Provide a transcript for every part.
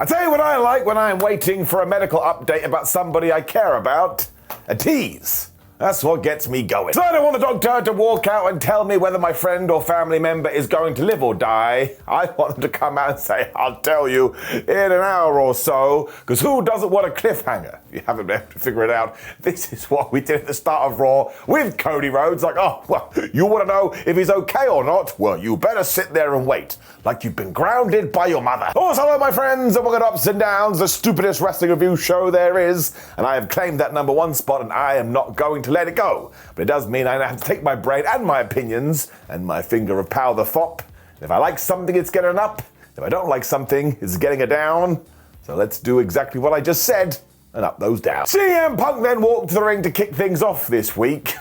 I tell you what I like when I am waiting for a medical update about somebody I care about. A tease. That's what gets me going. So I don't want the doctor to walk out and tell me whether my friend or family member is going to live or die. I want them to come out and say, I'll tell you in an hour or so, because who doesn't want a cliffhanger? If you haven't been able to figure it out, this is what we did at the start of Raw with Cody Rhodes. Like, oh, well, you want to know if he's okay or not? Well, you better sit there and wait, like you've been grounded by your mother. Also, hello, my friends, and welcome to Ups and Downs, the stupidest wrestling review show there is. And I have claimed that #1 spot, and I am not going to let it go. But it does mean I have to take my brain and my opinions and my finger of power the fop. If I like something, it's getting up. If I don't like something, it's getting a down. So let's do exactly what I just said and up those down. CM Punk then walked to the ring to kick things off this week.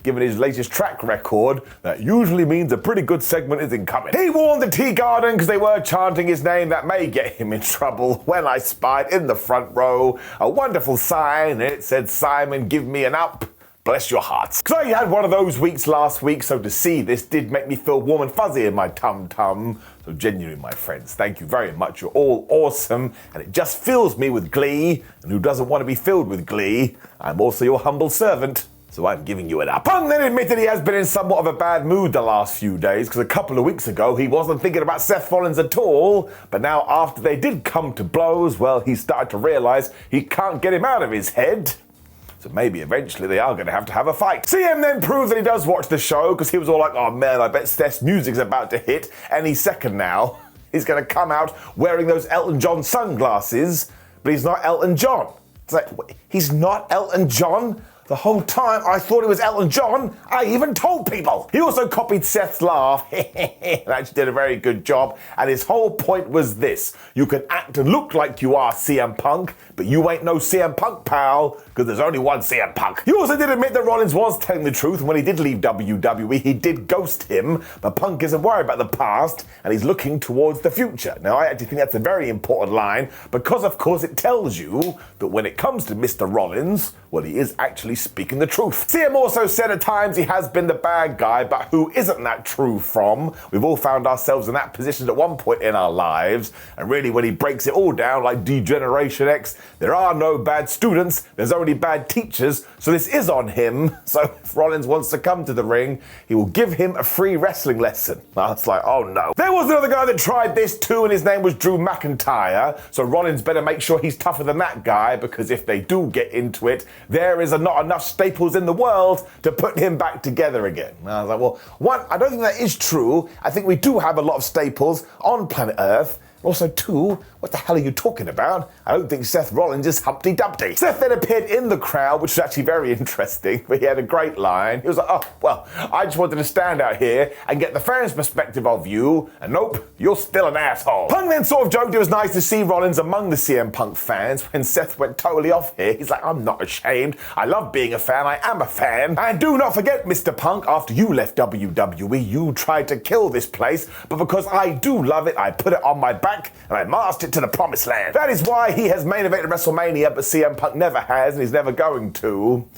Given his latest track record, that usually means a pretty good segment is incoming. He warned the Tea Garden because they were chanting his name. That may get him in trouble when I spied in the front row a wonderful sign and it said, "Simon, give me an up. Bless your hearts." Because I had one of those weeks last week, so to see this did make me feel warm and fuzzy in my tum-tum. So genuinely, my friends, thank you very much. You're all awesome, and it just fills me with glee. And who doesn't want to be filled with glee? I'm also your humble servant. So I'm giving you an up. Punk then admitted he has been in somewhat of a bad mood the last few days, because a couple of weeks ago he wasn't thinking about Seth Rollins at all, but now after they did come to blows, well, he started to realise he can't get him out of his head. So maybe eventually they are going to have a fight. CM then proved that he does watch the show, because he was all like, oh man, I bet Seth's music's about to hit any second now. He's going to come out wearing those Elton John sunglasses, but he's not Elton John. It's like, he's not Elton John? The whole time I thought it was Elton John. I even told people. He also copied Seth's laugh and actually did a very good job. And his whole point was this: you can act and look like you are CM Punk, but you ain't no CM Punk, pal, because there's only one CM Punk. He also did admit that Rollins was telling the truth. When he did leave WWE, he did ghost him, but Punk isn't worried about the past and he's looking towards the future. Now, I actually think that's a very important line because, of course, it tells you that when it comes to Mr. Rollins, well, he is actually speaking the truth. CM also said at times he has been the bad guy, but who isn't that true from? We've all found ourselves in that position at one point in our lives, and really when he breaks it all down like D-Generation X, there are no bad students, there's only bad teachers, so this is on him. So if Rollins wants to come to the ring, he will give him a free wrestling lesson. That's like, oh no. There was another guy that tried this too, and his name was Drew McIntyre, so Rollins better make sure he's tougher than that guy, because if they do get into it, there is not enough staples in the world to put him back together again. And I was like, well, one, I don't think that is true. I think we do have a lot of staples on planet Earth. Also, two, what the hell are you talking about? I don't think Seth Rollins is Humpty Dumpty. Seth then appeared in the crowd, which was actually very interesting, but he had a great line. He was like, oh, well, I just wanted to stand out here and get the fans' perspective of you, and nope, you're still an asshole. Punk then sort of joked it was nice to see Rollins among the CM Punk fans when Seth went totally off here. He's like, I'm not ashamed. I love being a fan. I am a fan. And do not forget, Mr. Punk, after you left WWE, you tried to kill this place, but because I do love it, I put it on my back and I marched it to the promised land. That is why he has main evented WrestleMania, but CM Punk never has, and he's never going to.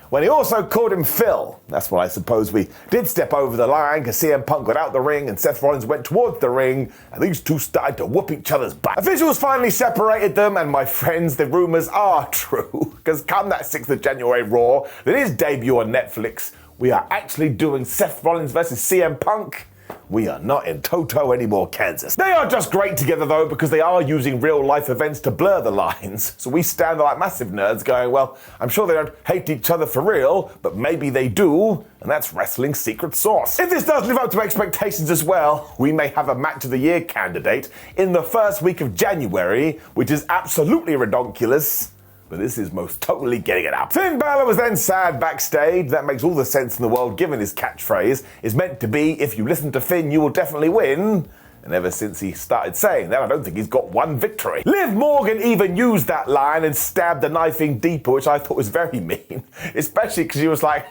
When he also called him Phil. That's when I suppose we did step over the line, because CM Punk got out the ring and Seth Rollins went towards the ring, and these two started to whoop each other's butt. Officials finally separated them, and my friends, the rumors are true, because come that 6th of January Raw, that is debut on Netflix, we are actually doing Seth Rollins versus CM Punk. We are not in Toto anymore, Kansas. They are just great together though, because they are using real life events to blur the lines. So we stand there like massive nerds going, well, I'm sure they don't hate each other for real, but maybe they do, and that's wrestling's secret sauce. If this does live up to expectations as well, we may have a match of the year candidate in the first week of January, which is absolutely redonkulous. But this is most totally getting it up. Finn Balor was then sad backstage. That makes all the sense in the world, given his catchphrase is meant to be, if you listen to Finn, you will definitely win. And ever since he started saying that, I don't think he's got one victory. Liv Morgan even used that line and stabbed the knife in deeper, which I thought was very mean. Especially because she was like,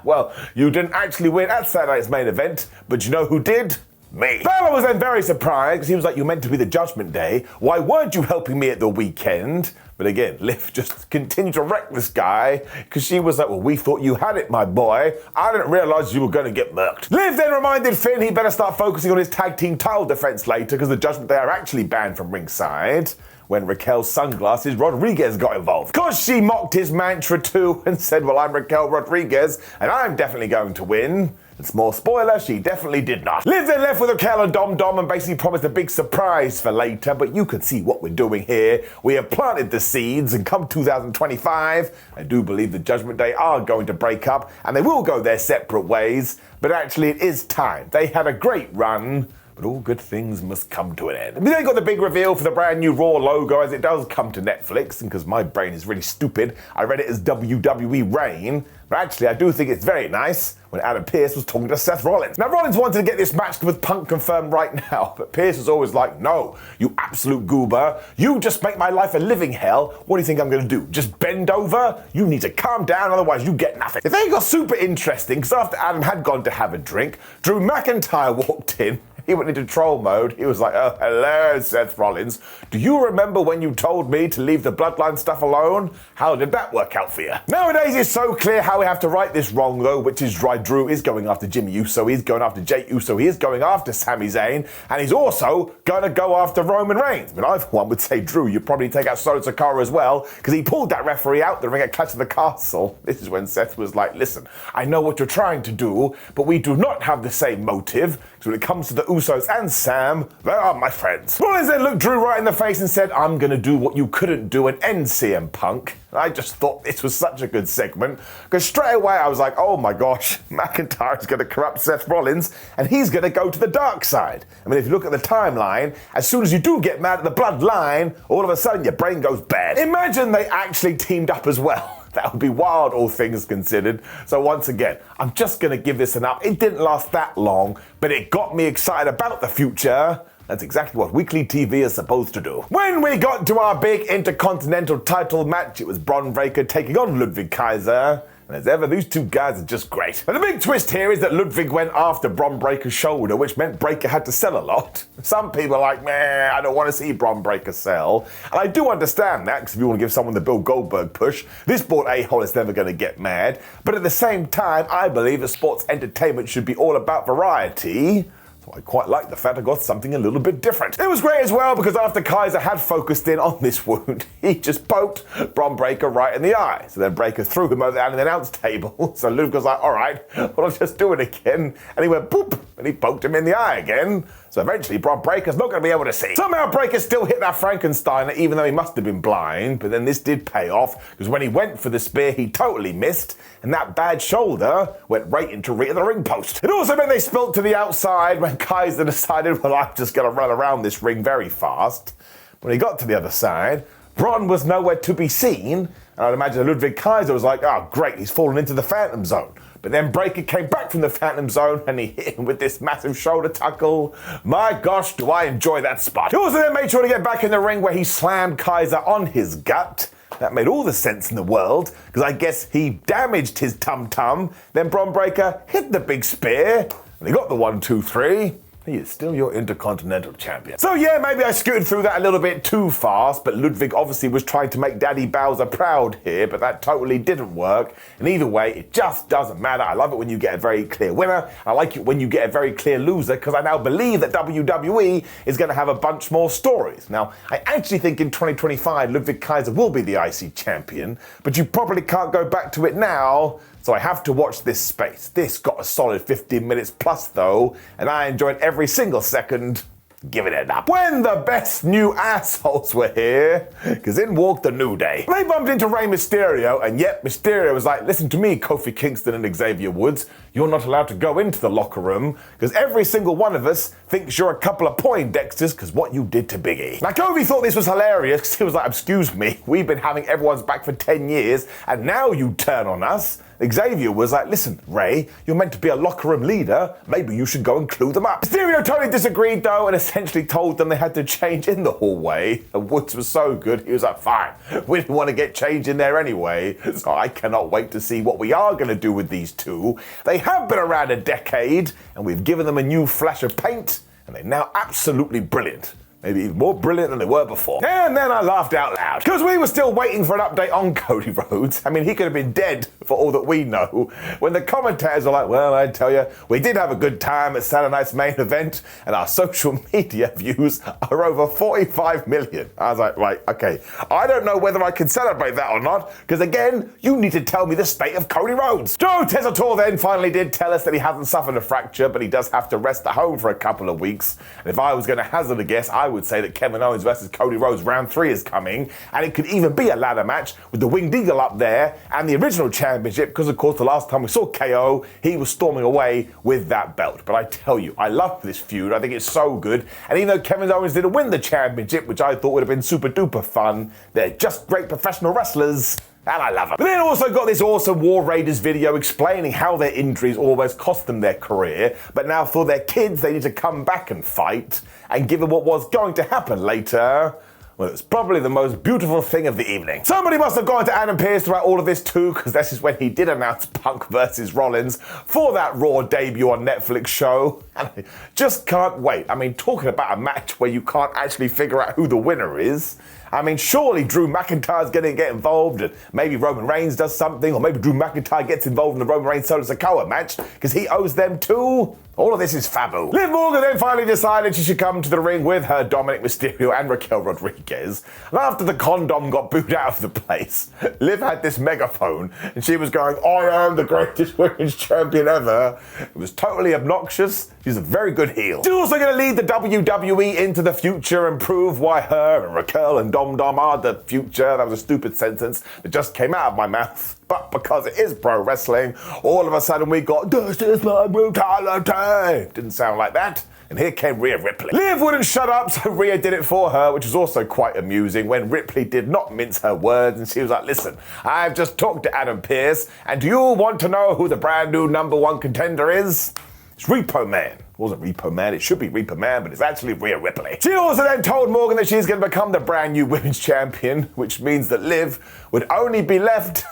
well, you didn't actually win at Saturday's main event, but you know who did? Me. Balor was then very surprised because he was like, you meant to be the Judgment Day. Why weren't you helping me at the weekend? But again, Liv just continued to wreck this guy because she was like, well, we thought you had it, my boy. I didn't realize you were going to get murked. Liv then reminded Finn he better start focusing on his tag team title defense later because the Judgment Day are actually banned from ringside. when Raquel's sunglasses Rodriguez got involved. Cause she mocked his mantra too and said, well, I'm Raquel Rodriguez and I'm definitely going to win. And small spoiler, she definitely did not. Liv then left with Raquel and Dom and basically promised a big surprise for later, but you can see what we're doing here. We have planted the seeds, and come 2025, I do believe the Judgment Day are going to break up and they will go their separate ways, but actually it is time. They had a great run, but all good things must come to an end. We then got the big reveal for the brand new Raw logo as it does come to Netflix, and because my brain is really stupid, I read it as WWE Rain, but actually I do think it's very nice when Adam Pearce was talking to Seth Rollins. Now Rollins wanted to get this match with Punk confirmed right now, but Pearce was always like, no, you absolute goober, you just make my life a living hell. What do you think I'm gonna do? Just bend over? You need to calm down, otherwise you get nothing. The thing got super interesting, because after Adam had gone to have a drink, Drew McIntyre walked in. He went into troll mode. He was like, oh, hello, Seth Rollins. Do you remember when you told me to leave the bloodline stuff alone? How did that work out for you? Nowadays, it's so clear how we have to right this wrong, though, which is right. Drew is going after Jimmy Uso, he's going after Jey Uso, he is going after Sami Zayn, and he's also going to go after Roman Reigns. But I, for one, would say, Drew, you'd probably take out Solo Sikoa as well, because he pulled that referee out the ring at Clash of the Castle. This is when Seth was like, listen, I know what you're trying to do, but we do not have the same motive, because when it comes to the Usos and Sam, they are my friends. Rollins then looked Drew right in the face and said, I'm gonna do what you couldn't do and end CM Punk. I just thought this was such a good segment, because straight away I was like, oh my gosh, McIntyre's gonna corrupt Seth Rollins and he's gonna go to the dark side. I mean, if you look at the timeline, as soon as you do get mad at the bloodline, all of a sudden your brain goes bad. Imagine they actually teamed up as well. That would be wild, all things considered. So once again, I'm just going to give this an up. It didn't last that long, but it got me excited about the future. That's exactly what weekly TV is supposed to do. When we got to our big Intercontinental title match, it was Bron Breakker taking on Ludwig Kaiser. And as ever, these two guys are just great. And the big twist here is that Ludwig went after Bron Breakker's shoulder, which meant Breakker had to sell a lot. Some people are like, man, I don't want to see Bron Breakker sell. And I do understand that, because if you want to give someone the Bill Goldberg push, this bored a-hole is never going to get mad. But at the same time, I believe that sports entertainment should be all about variety. So I quite like the fact I got something a little bit different. It was great as well because after Kaiser had focused in on this wound, he just poked Bron Breakker right in the eye. So then Breakker threw him over the announce table. So Luke was like, all right, well, I'll just do it again. And he went boop, and he poked him in the eye again. So eventually Bron Breakker's not going to be able to see. Somehow Breakker still hit that Frankensteiner even though he must have been blind. But then this did pay off because when he went for the spear, he totally missed. And that bad shoulder went right into Rhea the ring post. It also meant they spilt to the outside when Kaiser decided, well, I'm just going to run around this ring very fast. When he got to the other side, Bron was nowhere to be seen. And I'd imagine Ludwig Kaiser was like, oh, great, he's fallen into the Phantom Zone. But then Breakker came back from the Phantom Zone and he hit him with this massive shoulder tackle. My gosh, do I enjoy that spot. He also then made sure to get back in the ring where he slammed Kaiser on his gut. That made all the sense in the world, because I guess he damaged his tum-tum. Then Bron Breakker hit the big spear, and he got the 1, 2, 3. He is still your Intercontinental Champion. So yeah, maybe I scooted through that a little bit too fast, but Ludwig obviously was trying to make Daddy Bowser proud here, but that totally didn't work. And either way, it just doesn't matter. I love it when you get a very clear winner. I like it when you get a very clear loser, because I now believe that WWE is going to have a bunch more stories. Now, I actually think in 2025, Ludwig Kaiser will be the IC champion, but you probably can't go back to it now. So I have to watch this space. This got a solid 15 minutes plus though, and I enjoyed every single second. Give it up. When the best new assholes were here, because in walked the New Day. They bumped into Rey Mysterio, and yet Mysterio was like, listen to me, Kofi Kingston and Xavier Woods. You're not allowed to go into the locker room, because every single one of us thinks you're a couple of Poindexters because what you did to Big E. Now, Kofi thought this was hilarious, because he was like, excuse me, we've been having everyone's back for 10 years, and now you turn on us. Xavier was like, listen, Ray, you're meant to be a locker room leader. Maybe you should go and clue them up. Mysterio totally disagreed, though, and essentially told them they had to change in the hallway. And Woods was so good, he was like, fine, we didn't want to get changed in there anyway. So I cannot wait to see what we are going to do with these two. They have been around a decade, and we've given them a new flash of paint, and they're now absolutely brilliant. maybe even more brilliant than they were before. And then I laughed out loud, because we were still waiting for an update on Cody Rhodes. I mean, he could have been dead for all that we know, when the commentators are like, well, I tell you, we did have a good time at Saturday night's main event, and our social media views are over 45 million. I was like, right, okay, I don't know whether I can celebrate that or not, because again, you need to tell me the state of Cody Rhodes. Joe Tessitore then finally did tell us that he hasn't suffered a fracture, but he does have to rest at home for a couple of weeks. And if I was going to hazard a guess, I would say that Kevin Owens versus Cody Rhodes round 3 is coming, and it could even be a ladder match with the Winged Eagle up there and the original championship, because of course the last time we saw KO, he was storming away with that belt. But I tell you, I love this feud. I think it's so good. And even though Kevin Owens didn't win the championship, which I thought would have been super duper fun, they're just great professional wrestlers. And I love them. But then also got this awesome War Raiders video explaining how their injuries almost cost them their career, but now for their kids they need to come back and fight, and given what was going to happen later, well, it's probably the most beautiful thing of the evening. Somebody must have gone to Adam Pearce throughout all of this too, because this is when he did announce Punk versus Rollins for that Raw debut on Netflix show. And I just can't wait. I mean, talking about a match where you can't actually figure out who the winner is. I mean, surely Drew McIntyre's going to get involved, and maybe Roman Reigns does something, or maybe Drew McIntyre gets involved in the Roman Reigns Solo Sikoa match, because he owes them too. All of this is fabu. Liv Morgan then finally decided she should come to the ring with her Dominic Mysterio and Raquel Rodriguez. And after the condom got booed out of the place, Liv had this megaphone, and she was going, I am the greatest women's champion ever. It was totally obnoxious. She's a very good heel. She's also going to lead the WWE into the future and prove why her and Raquel and Dom are the future. That was a stupid sentence that just came out of my mouth. But because it is pro wrestling, all of a sudden we got, this is my brutality. Didn't sound like that. And here came Rhea Ripley. Liv wouldn't shut up, so Rhea did it for her, which was also quite amusing when Ripley did not mince her words, and she was like, listen, I've just talked to Adam Pearce, and do you want to know who the brand new #1 contender is? It's Repo Man. It wasn't Repo Man, it should be Repo Man, but it's actually Rhea Ripley. She also then told Morgan that she's going to become the brand new women's champion, which means that Liv would only be left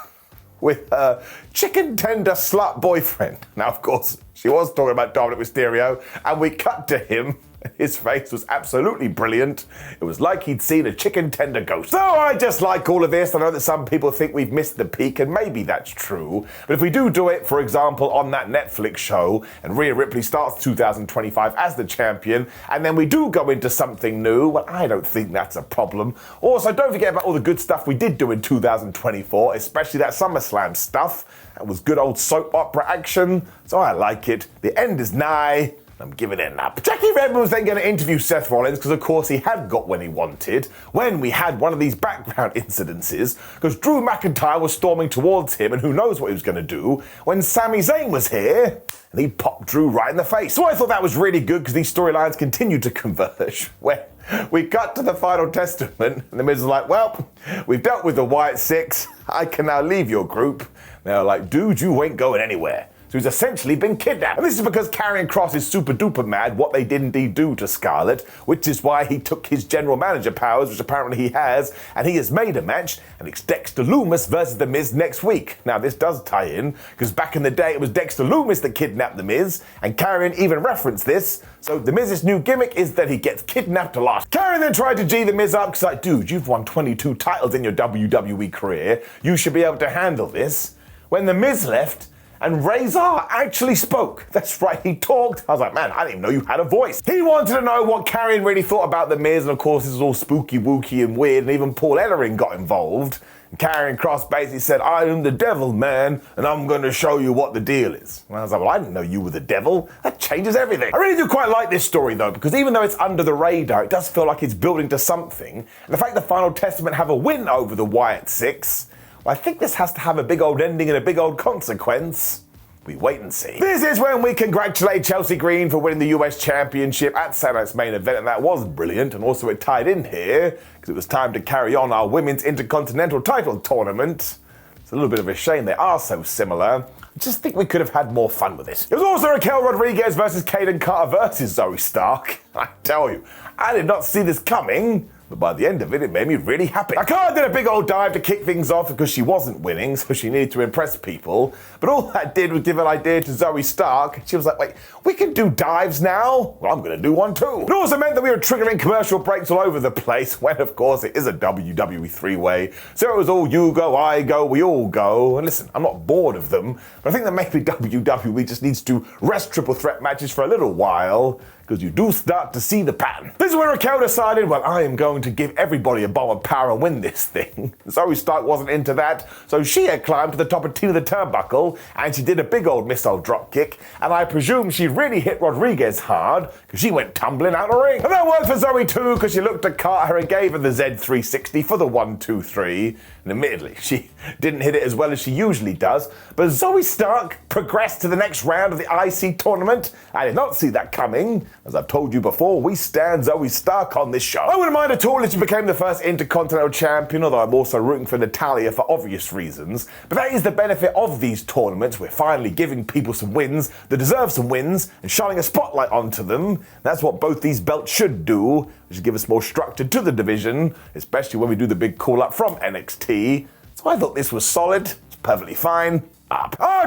with her chicken tender slut boyfriend. Now, of course, she was talking about Dominic Mysterio, and we cut to him. His face was absolutely brilliant. It was like he'd seen a chicken tender ghost. So I just like all of this. I know that some people think we've missed the peak, and maybe that's true. But if we do it, for example, on that Netflix show, and Rhea Ripley starts 2025 as the champion, and then we do go into something new, well, I don't think that's a problem. Also, don't forget about all the good stuff we did do in 2024, especially that SummerSlam stuff. That was good old soap opera action, so I like it. The end is nigh. I'm giving it up. Jackie Redmond was then going to interview Seth Rollins, because of course he had got when he wanted, when we had one of these background incidences, because Drew McIntyre was storming towards him, and who knows what he was going to do, when Sami Zayn was here, and he popped Drew right in the face. So I thought that was really good, because these storylines continued to converge, where we got to the final testament, and the Miz was like, well, we've dealt with the Wyatt Six, I can now leave your group. They're like, dude, you ain't going anywhere. So he's essentially been kidnapped. And this is because Karrion Kross is super duper mad what they did indeed do to Scarlett, which is why he took his general manager powers, which apparently he has, and he has made a match, and it's Dexter Lumis versus The Miz next week. Now this does tie in, because back in the day it was Dexter Lumis that kidnapped The Miz, and Karrion even referenced this. So The Miz's new gimmick is that he gets kidnapped a lot. Karrion then tried to G The Miz up, because like, dude, you've won 22 titles in your WWE career. You should be able to handle this. When The Miz left, and Razor actually spoke. That's right, he talked. I was like, man, I didn't even know you had a voice. He wanted to know what Karrion really thought about The Miz, and of course this is all spooky wooky and weird, and even Paul Ellering got involved. And Karrion Kross basically said, I am the devil, man, and I'm going to show you what the deal is. And I was like, well, I didn't know you were the devil. That changes everything. I really do quite like this story, though, because even though it's under the radar, it does feel like it's building to something. And the fact the Final Testament have a win over the Wyatt Six, well, I think this has to have a big old ending and a big old consequence. We wait and see. This is when we congratulate Chelsea Green for winning the US Championship at Saturday's main event, and that was brilliant, and also it tied in here, because it was time to carry on our Women's Intercontinental title tournament. It's a little bit of a shame they are so similar. I just think we could have had more fun with this. It was also Raquel Rodriguez versus Kayden Carter versus Zoey Stark. I tell you, I did not see this coming, But by the end of it, it made me really happy. Carter did a big old dive to kick things off because she wasn't winning, so she needed to impress people. But all that did was give an idea to Zoey Stark. She was like, wait, we can do dives now? Well, I'm going to do one too. It also meant that we were triggering commercial breaks all over the place, when of course it is a WWE three-way. So it was all you go, I go, we all go. And listen, I'm not bored of them, but I think that maybe WWE just needs to rest triple threat matches for a little while, because you do start to see the pattern. This is where Raquel decided, well, I am going to give everybody a bomb of power and win this thing. Zoey Stark wasn't into that, so she had climbed to the top of Tina the turnbuckle, and she did a big old missile drop kick, and I presume she really hit Rodriguez hard, because she went tumbling out the ring. And that worked for Zoey too, because she looked at Carter and gave her the Z360 for the 1-2-3. And admittedly, she didn't hit it as well as she usually does, but Zoey Stark progressed to the next round of the IC tournament. I did not see that coming. As I've told you before, we stand Zoey Stark on this show. I wouldn't mind at all if she became the first Intercontinental Champion, although I'm also rooting for Natalya for obvious reasons. But that is the benefit of these tournaments. We're finally giving people some wins that deserve some wins and shining a spotlight onto them. That's what both these belts should do, which should give us more structure to the division, especially when we do the big call-up from NXT. So I thought this was solid. It's perfectly fine.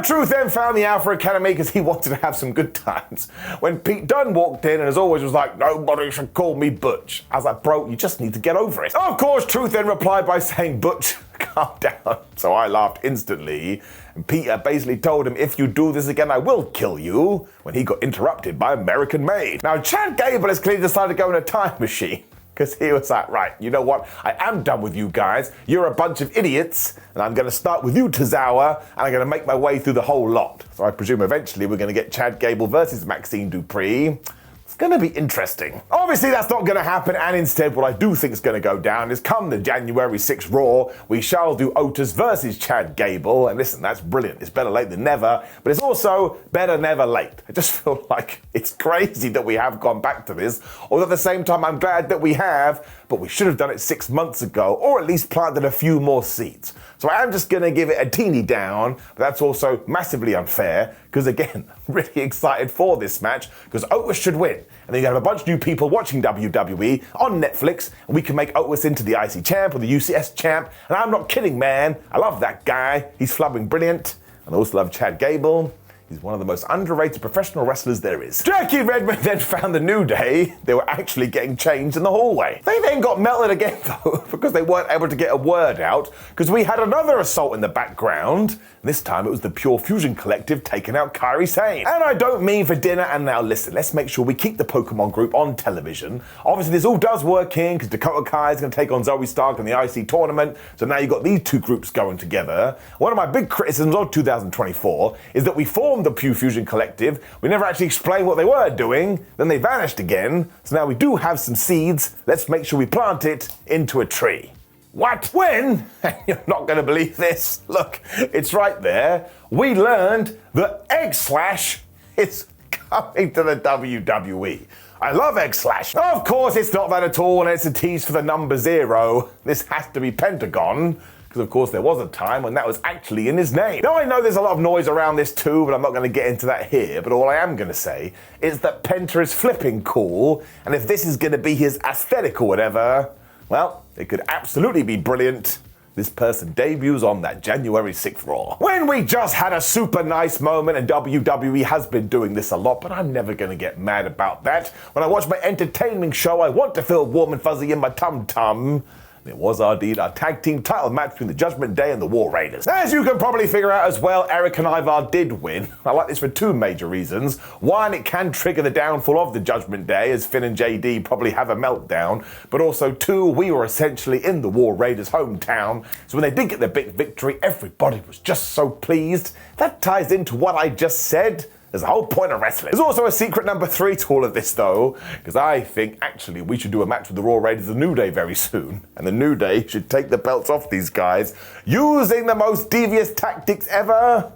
Truth then found the Alpha Academy because he wanted to have some good times. When Pete Dunne walked in and as always was like, nobody should call me Butch. I was like, bro, you just need to get over it. Of course, Truth then replied by saying, Butch, calm down. So I laughed instantly. And Peter basically told him, if you do this again, I will kill you, when he got interrupted by American Made. Now, Chad Gable has clearly decided to go in a time machine. Because he was like, right, you know what? I am done with you guys. You're a bunch of idiots. And I'm going to start with you, Tozawa. And I'm going to make my way through the whole lot. So I presume eventually we're going to get Chad Gable versus Maxine Dupree. It's going to be interesting. Obviously, that's not going to happen. And instead, what I do think is going to go down is come the January 6th Raw, we shall do Otis versus Chad Gable. And listen, that's brilliant. It's better late than never. But it's also better never late. I just feel like it's crazy that we have gone back to this. Although at the same time, I'm glad that we have. But we should have done it 6 months ago, or at least planted a few more seeds. So I am just going to give it a teeny down, but that's also massively unfair, because again, I'm really excited for this match, because Otis should win. And then you have a bunch of new people watching WWE on Netflix, and we can make Otis into the IC champ or the UCS champ. And I'm not kidding, man. I love that guy. He's flubbing brilliant. And I also love Chad Gable. He's one of the most underrated professional wrestlers there is. Jackie Redmond then found the New Day. They were actually getting changed in the hallway. They then got melted again, though, because they weren't able to get a word out, because we had another assault in the background. This time it was the Pure Fusion Collective taking out Kairi Sane. And I don't mean for dinner. And now listen, let's make sure we keep the Pokemon group on television. Obviously this all does work in, because Dakota Kai is going to take on Zoey Stark in the IC tournament. So now you've got these two groups going together. One of my big criticisms of 2024 is that we formed the Pure Fusion Collective. We never actually explained what they were doing. Then they vanished again. So now we do have some seeds. Let's make sure we plant it into a tree. What? When? You're not going to believe this. Look, it's right there. We learned that Egg Slash is coming to the WWE. I love Egg Slash. Of course, it's not that at all, and it's a tease for the number 0. This has to be Pentagon, because of course there was a time when that was actually in his name. Now I know there's a lot of noise around this too, but I'm not going to get into that here. But all I am going to say is that Penta is flipping cool, and if this is going to be his aesthetic or whatever, well, it could absolutely be brilliant. This person debuts on that January 6th Raw. When we just had a super nice moment, and WWE has been doing this a lot, but I'm never going to get mad about that. When I watch my entertaining show, I want to feel warm and fuzzy in my tum-tum. It was indeed our tag team title match between the Judgment Day and the War Raiders. As you can probably figure out as well, Eric and Ivar did win. I like this for two major reasons. One, it can trigger the downfall of the Judgment Day, as Finn and JD probably have a meltdown. But also, two, we were essentially in the War Raiders' hometown. So when they did get the big victory, everybody was just so pleased. That ties into what I just said. There's the whole point of wrestling. There's also a secret number 3 to all of this, though, because I think actually we should do a match with the Raw Raiders and the New Day very soon. And the New Day should take the belts off these guys using the most devious tactics ever.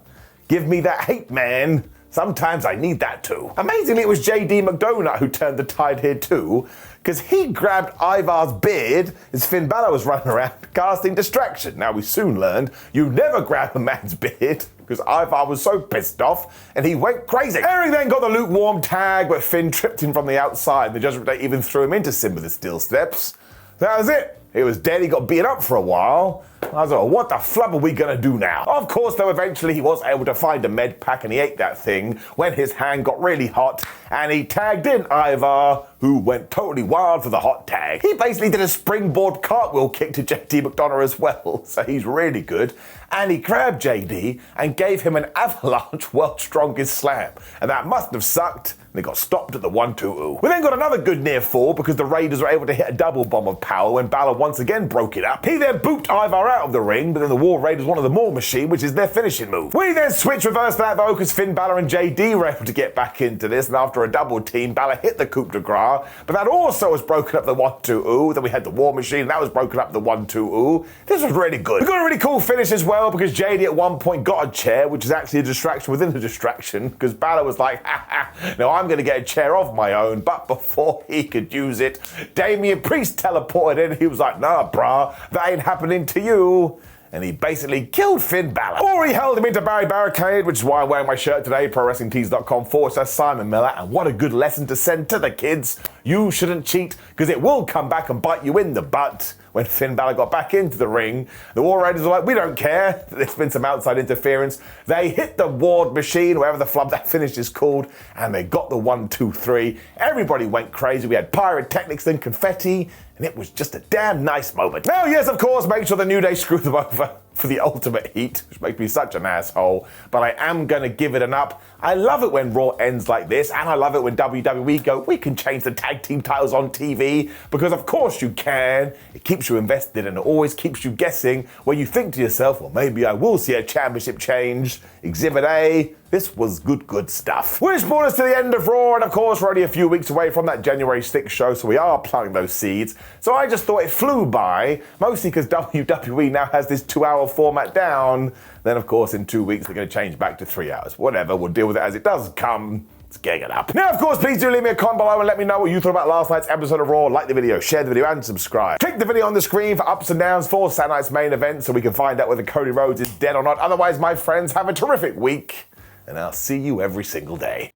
Give me that hate, man. Sometimes I need that too. Amazingly, it was JD McDonough who turned the tide here too, because he grabbed Ivar's beard as Finn Balor was running around casting distraction. Now we soon learned you never grab a man's beard, because Ivar was so pissed off and he went crazy. Eric then got the lukewarm tag, but Finn tripped him from the outside. The Judgment Day even threw him into Sin with the steel steps. That was it. He was dead, he got beaten up for a while. I was like, what the flub are we gonna do now? Of course, though, eventually he was able to find a med pack and he ate that thing when his hand got really hot and he tagged in Ivar, who went totally wild for the hot tag. He basically did a springboard cartwheel kick to JD McDonough as well, so he's really good. And he grabbed JD and gave him an avalanche world's strongest slam. And that must have sucked. They got stopped at the 1-2-0. We then got another good near fall because the Raiders were able to hit a double bomb of power when Balor once again broke it up. He then booped Ivar out of the ring, but then the War Raiders wanted the War Machine, which is their finishing move. We then switched reverse that though because Finn Balor and JD were able to get back into this, and after a double team, Balor hit the coup de grace, but that also was broken up the 1-2-0. Then we had the War Machine, and that was broken up the 1-2-0. This was really good. We got a really cool finish as well because JD at one point got a chair, which is actually a distraction within a distraction, because Balor was like, ha ha, no, I'm going to get a chair of my own, but before he could use it, Damian Priest teleported in. He was like, nah, brah, that ain't happening to you. And he basically killed Finn Balor. Or he held him into Barry Barricade, which is why I'm wearing my shirt today, ProWrestlingTees.com/Simon Miller. And what a good lesson to send to the kids. You shouldn't cheat, because it will come back and bite you in the butt. When Finn Balor got back into the ring, the War Raiders were like, we don't care. There's been some outside interference. They hit the Ward Machine, whatever the flub that finish is called, and they got the 1-2-3. Everybody went crazy. We had pyrotechnics and confetti, and it was just a damn nice moment. Now, yes, of course, make sure the New Day screw them over for the ultimate heat, which makes me such an asshole, but I am going to give it an up. I love it when Raw ends like this, and I love it when WWE go, we can change the tag team titles on TV, because of course you can. It keeps you invested, and it always keeps you guessing, where you think to yourself, well, maybe I will see a championship change. Exhibit A, this was good stuff. Which brought us to the end of Raw, and of course we're only a few weeks away from that January 6th show, so we are planting those seeds. So I just thought it flew by, mostly because WWE now has this 2-hour format down. Then of course in 2 weeks they're going to change back to 3 hours. Whatever, we'll deal with it as it does come. Let's get it up. Now, of course, please do leave me a comment below and let me know what you thought about last night's episode of Raw. Like the video, share the video, and subscribe. Click the video on the screen for ups and downs for Saturday night's main event so we can find out whether Cody Rhodes is dead or not. Otherwise, my friends, have a terrific week, and I'll see you every single day.